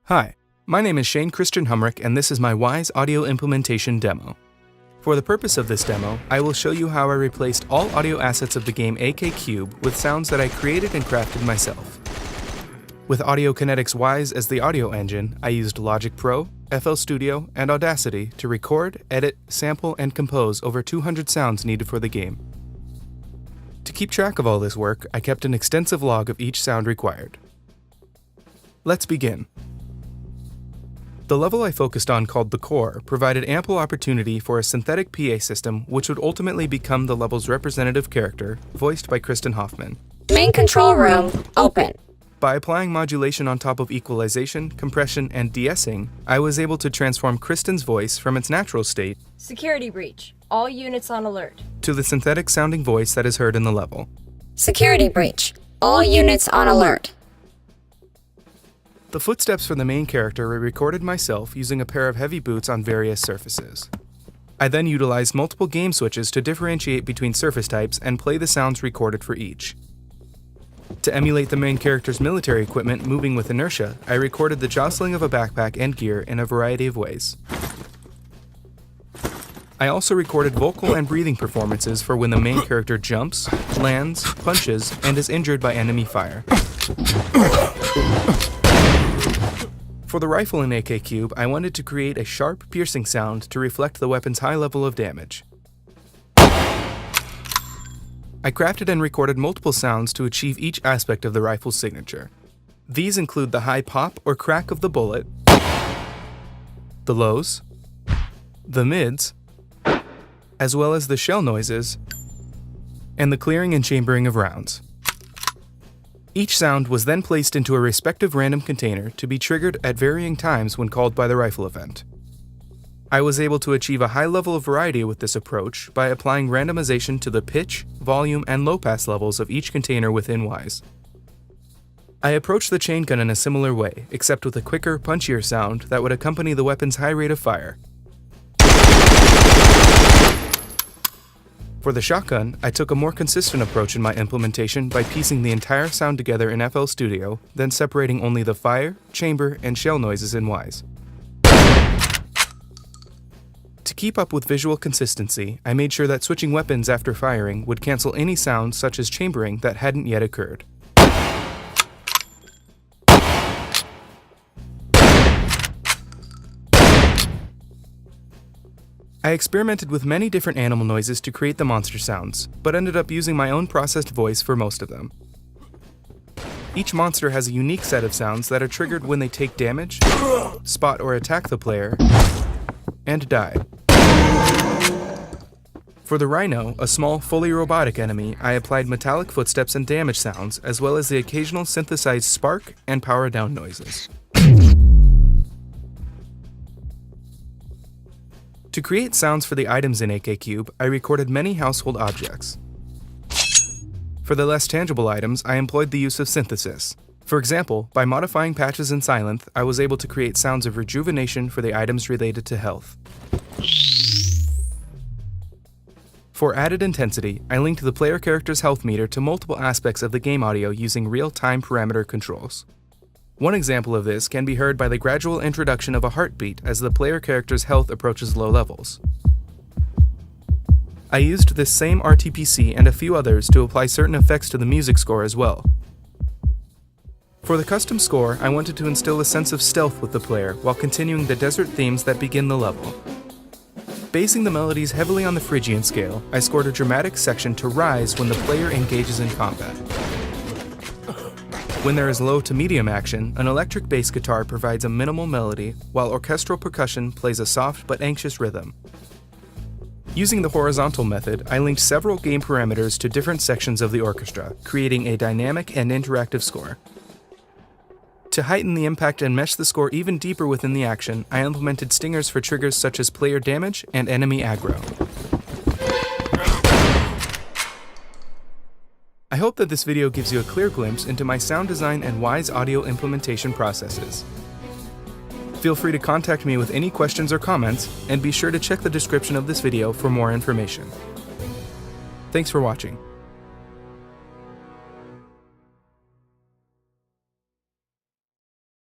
Hi, my name is Kristen Hoffmann and this is my Wwise audio implementation demo. For the purpose of this demo, I will show you how I replaced all audio assets of the game AK Cube with sounds that I created and crafted myself. With Audiokinetic's Wwise as the audio engine, I used Logic Pro, FL Studio, and Audacity to record, edit, sample, and compose over 200 sounds needed for the game. To keep track of all this work, I kept an extensive log of each sound required. Let's begin. The level I focused on, called The Core, provided ample opportunity for a synthetic PA system which would ultimately become the level's representative character, voiced by Kristen Hoffmann. Main control room, open. By applying modulation on top of equalization, compression, and de-essing, I was able to transform Kristen's voice from its natural state, Security breach, all units on alert, to the synthetic sounding voice that is heard in the level. Security breach, all units on alert. The footsteps for the main character were recorded myself using a pair of heavy boots on various surfaces. I then utilized multiple game switches to differentiate between surface types and play the sounds recorded for each. To emulate the main character's military equipment moving with inertia, I recorded the jostling of a backpack and gear in a variety of ways. I also recorded vocal and breathing performances for when the main character jumps, lands, punches, and is injured by enemy fire. For the rifle in AK Cube, I wanted to create a sharp, piercing sound to reflect the weapon's high level of damage. I crafted and recorded multiple sounds to achieve each aspect of the rifle's signature. These include the high pop or crack of the bullet, the lows, the mids, as well as the shell noises, and the clearing and chambering of rounds. Each sound was then placed into a respective random container to be triggered at varying times when called by the rifle event. I was able to achieve a high level of variety with this approach by applying randomization to the pitch, volume, and low pass levels of each container within Wwise. I approached the chain gun in a similar way, except with a quicker, punchier sound that would accompany the weapon's high rate of fire. For the shotgun, I took a more consistent approach in my implementation by piecing the entire sound together in FL Studio, then separating only the fire, chamber, and shell noises in Wwise. To keep up with visual consistency, I made sure that switching weapons after firing would cancel any sounds such as chambering that hadn't yet occurred. I experimented with many different animal noises to create the monster sounds, but ended up using my own processed voice for most of them. Each monster has a unique set of sounds that are triggered when they take damage, spot or attack the player, and die. For the rhino, a small, fully robotic enemy, I applied metallic footsteps and damage sounds, as well as the occasional synthesized spark and power down noises. To create sounds for the items in AK Cube, I recorded many household objects. For the less tangible items, I employed the use of synthesis. For example, by modifying patches in Sylenth, I was able to create sounds of rejuvenation for the items related to health. For added intensity, I linked the player character's health meter to multiple aspects of the game audio using real-time parameter controls. One example of this can be heard by the gradual introduction of a heartbeat as the player character's health approaches low levels. I used this same RTPC and a few others to apply certain effects to the music score as well. For the custom score, I wanted to instill a sense of stealth with the player while continuing the desert themes that begin the level. Basing the melodies heavily on the Phrygian scale, I scored a dramatic section to rise when the player engages in combat. When there is low to medium action, an electric bass guitar provides a minimal melody, while orchestral percussion plays a soft but anxious rhythm. Using the horizontal method, I linked several game parameters to different sections of the orchestra, creating a dynamic and interactive score. To heighten the impact and mesh the score even deeper within the action, I implemented stingers for triggers such as player damage and enemy aggro. I hope that this video gives you a clear glimpse into my sound design and Wwise audio implementation processes. Feel free to contact me with any questions or comments, and be sure to check the description of this video for more information. Thanks for watching.